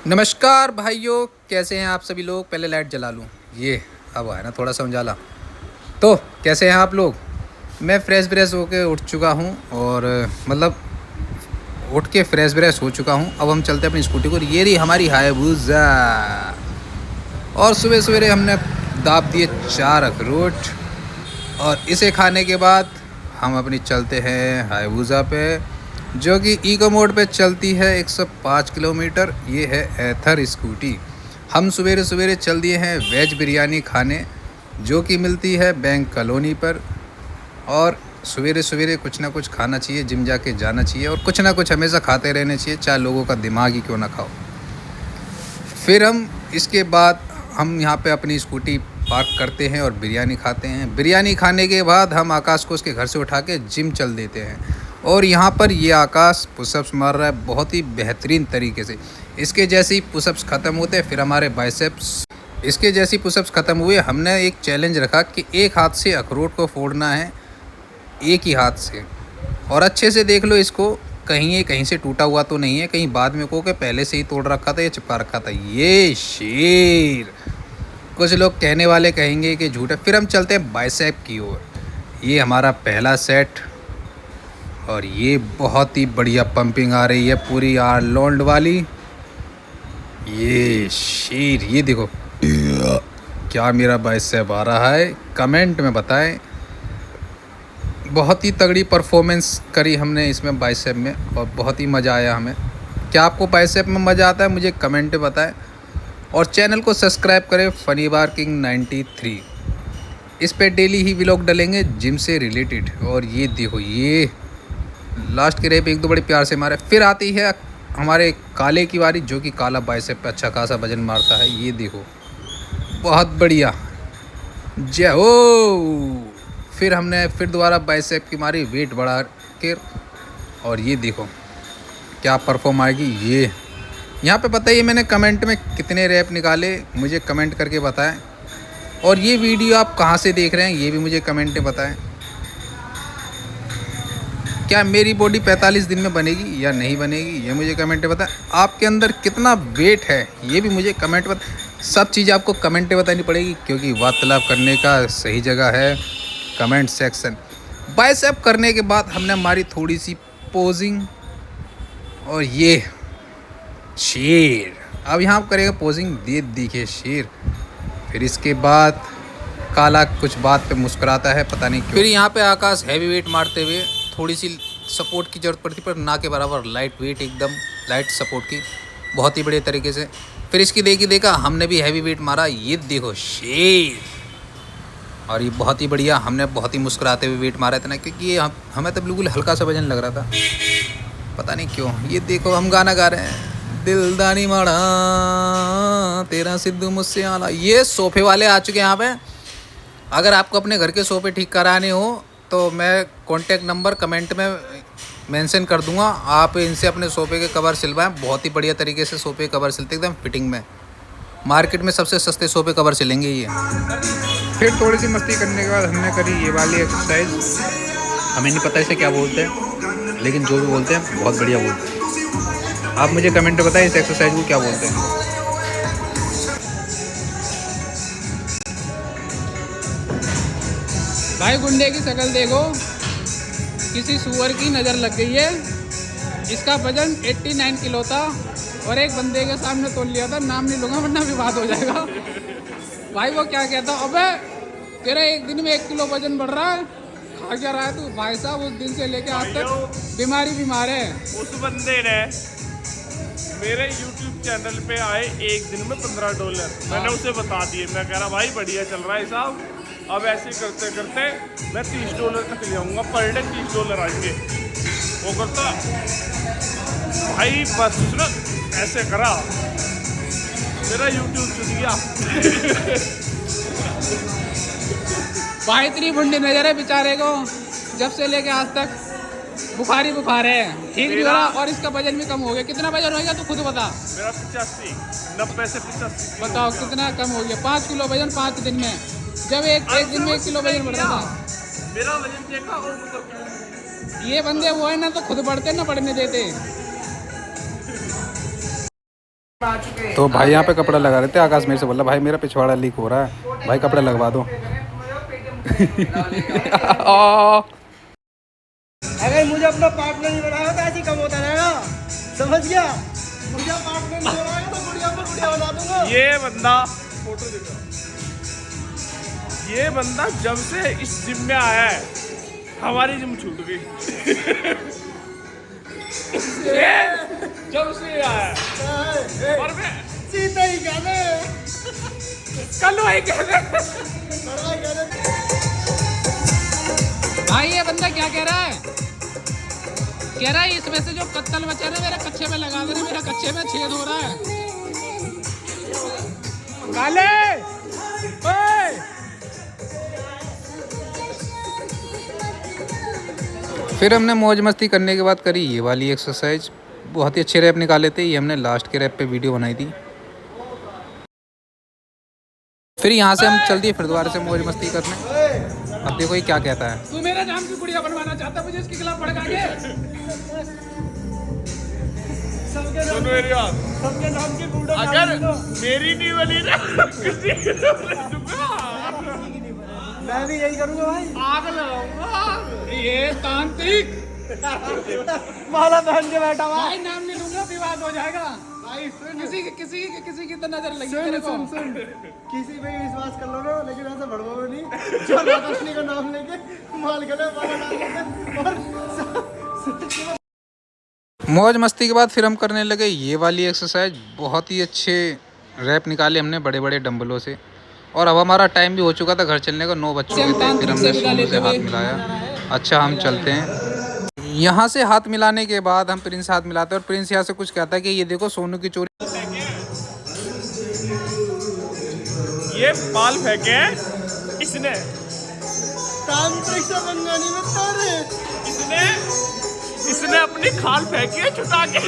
नमस्कार भाइयों, कैसे हैं आप सभी लोग। पहले लाइट जला लूँ, ये अब आया ना थोड़ा सा उजाला। तो कैसे हैं आप लोग। मैं फ्रेश होके उठ चुका हूँ और मतलब उठ के फ्रेश हो चुका हूँ। अब हम चलते हैं अपनी स्कूटी को। ये रही हमारी हायाबुसा। और सुबह सवेरे हमने दाब दिए 4 अखरोट और इसे खाने के बाद हम अपनी चलते हैं हायाबुसा पे, जो कि इको मोड पे चलती है 105 किलोमीटर। ये है एथर स्कूटी। हम सवेरे सवेरे चल दिए हैं वेज बिरयानी खाने, जो कि मिलती है बैंक कॉलोनी पर। और सवेरे सवेरे कुछ ना कुछ खाना चाहिए, जिम जाके जाना चाहिए और कुछ ना कुछ हमेशा खाते रहना चाहिए, चाहे लोगों का दिमाग ही क्यों ना खाओ। फिर हम इसके बाद हम यहाँ पे अपनी स्कूटी पार्क करते हैं और बिरयानी खाते हैं। बिरयानी खाने के बाद हम आकाश को उसके घर से उठा के जिम चल देते हैं। और यहाँ पर ये आकाश पुशअप्स मार रहा है बहुत ही बेहतरीन तरीके से। इसके जैसे ही पुशअप्स ख़त्म होते हैं फिर हमारे बाइसेप्स, इसके जैसी पुशअप्स ख़त्म हुए हमने एक चैलेंज रखा कि एक हाथ से अखरोट को फोड़ना है, एक ही हाथ से। और अच्छे से देख लो इसको, कहीं ये कहीं से टूटा हुआ तो नहीं है, कहीं बाद में को के पहले से ही तोड़ रखा था या चिपका रखा था। ये शेर। कुछ लोग कहने वाले कहेंगे कि झूठ है। फिर हम चलते हैं बाइसेप की ओर। ये हमारा पहला सेट और ये बहुत ही बढ़िया पंपिंग आ रही है, पूरी आर्नोल्ड वाली। ये शेर, ये देखो क्या मेरा बाइसेप आ रहा है, कमेंट में बताएं। बहुत ही तगड़ी परफॉर्मेंस करी हमने इसमें बाइसेप में और बहुत ही मज़ा आया हमें। क्या आपको बाइसेप में मज़ा आता है, मुझे कमेंट में बताएं। और चैनल को सब्सक्राइब करें फनी बार किंग 93। इस पे डेली ही व्लॉग डलेंगे जिम से रिलेटेड। और ये देखो, ये लास्ट के रेप 1-2 बड़े प्यार से मारे। फिर आती है हमारे काले की बारी, जो कि काला बाइसेप पे अच्छा खासा वजन मारता है। ये देखो बहुत बढ़िया, जय हो। फिर हमने फिर दोबारा बाइसेप की मारी, वेट बढ़ा के। और ये देखो क्या परफॉर्म आएगी। ये यहाँ पे बताइए मैंने कमेंट में कितने रैप निकाले, मुझे कमेंट करके बताएं। और ये वीडियो आप कहाँ से देख रहे हैं ये भी मुझे कमेंट में बताएं। क्या मेरी बॉडी 45 दिन में बनेगी या नहीं बनेगी, ये मुझे कमेंट में बताएं। आपके अंदर कितना वेट है ये भी मुझे कमेंट में। सब चीज़ आपको कमेंट में बतानी पड़ेगी, क्योंकि वार्तालाप करने का सही जगह है कमेंट सेक्शन। बाइसेप करने के बाद हमने हमारी थोड़ी सी पोजिंग। और ये शेर अब यहाँ करेगा पोजिंग, देखिए शेर। फिर इसके बाद काला कुछ बात पे मुस्कुराता है, पता नहीं क्यों। फिर यहाँ पे आकाश हैवी वेट मारते हुए, थोड़ी सी सपोर्ट की ज़रूरत पड़ती पर ना के बराबर, लाइट वेट, एकदम लाइट सपोर्ट की, बहुत ही बढ़िया तरीके से। फिर इसकी देखा हमने भी हैवी वेट मारा। ये देखो शेर। और ये बहुत ही बढ़िया, हमने बहुत ही मुस्कुराते हुए वेट मारा इतना, क्योंकि ये हमें तो बिल्कुल हल्का सा वजन लग रहा था, पता नहीं क्यों। ये देखो हम गाना गा रहे हैं, दिलदानी माड़ा तेरा सिद्धू मुझसे आला। ये सोफे वाले आ चुके हैं यहाँ पे। अगर आपको अपने घर के सोफे ठीक कराने हो तो मैं कॉन्टैक्ट नंबर कमेंट में मेंशन कर दूंगा, आप इनसे अपने सोफे के कवर सिलवाएं। बहुत ही बढ़िया तरीके से सोफे कवर सिलते एकदम फिटिंग में। मार्केट में सबसे सस्ते सोफे कवर सिलेंगे ये। फिर थोड़ी सी मस्ती करने के बाद हमने करी ये वाली एक्सरसाइज। हमें नहीं पता इसे क्या बोलते हैं, लेकिन जो भी बोलते हैं बहुत बढ़िया बोलते हैं। आप मुझे कमेंट में बताएं इस एक्सरसाइज को क्या बोलते हैं। भाई गुंडे की शक्ल देखो, किसी सुअर की नज़र लग गई है। इसका वजन 89 किलो था और एक बंदे के सामने तोल लिया था, नाम नहीं लूँगा वरना विवाद हो जाएगा। भाई वो क्या कहता, अबे तेरा एक दिन में 1 किलो वजन बढ़ रहा है, खा क्या रहा है तू। भाई साहब उस दिन से लेके आज तक बीमार है। उस बंदे ने मेरे YouTube चैनल पे आए एक दिन में $15, मैंने उसे बता दिए। मैं कह रहा भाई बढ़िया चल रहा है साहब, अब ऐसे करते करते मैं $30 तक ले आऊँगा, पर डे $30 आएंगे। वो करता भाई बस ना ऐसे करा, मेरा YouTube चुन गया। भाई इतनी बुंडी नजर है बेचारे को, जब से लेके आज तक बुखार है, ठीक नहीं हो रहा। और इसका वजन भी कम हो गया। कितना वजन हो गया तू खुद बता। मेरा 85, 90 से 85। बताओ कितना कम हो गया। 5 किलो वजन 5 दिन में, जब एक दिन में 1 किलो वजन बढ़ रहा था। मेरा वजन देखा और ये बंदे वो है ना तो खुद बढ़ते ना बढ़ने देते। तो भाई यहाँ पे कपड़ा लगा रहे थे। आकाश मेरे से बोला भाई मेरा पिछवाड़ा लीक हो रहा है, भाई कपड़ा लगवा दो। अगर मुझे अपना पार्टनर नहीं बनाया तो ऐसे ही कम होता रहेगा, समझ गया? मुझे पार्टनर नहीं बनाया तो गुड़िया पर गुड़िया बना दूंगा। ये बंदा फोटो देखो, ये बंदा जब से इस जिम में आया है हमारी जिम छूट गई। ये जब से आया है और मैं सीधा ही कहने कल वही कहने भाई ये बंदा क्या कह रहा है? कह रहा है इसमें से जो कत्तल बचा है मेरे कच्चे में लगा देना, मेरा कच्चे में छेद हो रहा है। काले ओए! फिर हमने मौज मस्ती करने के बाद करी ये वाली एक्सरसाइज। बहुत ही अच्छे रैप निकाले थे, ये हमने लास्ट के रैप पे वीडियो बनाई थी। फिर यहाँ से हम चल दिए फिर दोबारा से मौज मस्ती करने। अब देखो ये क्या कहता है। तू मेरे नाम की गुड़िया बनवाना चाहता है, मुझे इसके खिलाफ भड़का के। सुनो मेरी बात, सबके नाम की बूढ़ा अगर मेरी नहीं बनी ना किसी की तो बना दूंगा। मैं भी यही करूंगा भाई, आग लगाऊंगा। ये तांत्रिक माला पहन के बैठा हुआ। भाई नाम नहीं लूंगा, विवाद हो जाएगा। भाई सुन, किसी की तो नजर लगी सुन मेरे को। सुन सुन, किसी पे भी विश्वास कर लोगे लेकिन ऐसे भड़कोगे नहीं। जो राधाकृष्ण का नाम लेके माल गले माला डाल देते और मौज मस्ती के बाद फिर हम करने लगे ये वाली एक्सरसाइज। बहुत ही अच्छे रैप निकाले हमने बड़े बड़े डंबलों से। और अब हमारा टाइम भी हो चुका था घर चलने का, 9 बज चुके थे। फिर हमने सोनू से हाथ मिलाया, अच्छा हम चलते हैं। यहाँ से हाथ मिलाने के बाद हम प्रिंस से हाथ मिलाते हैं और प्रिंस यहाँ से कुछ कहता है कि ये देखो सोनू की चोरी। ये बाल फेंके हैं इसने, तांत्रिक से बंगानी में तारे। इसने अपनी खाल फेंकी है छुटा के।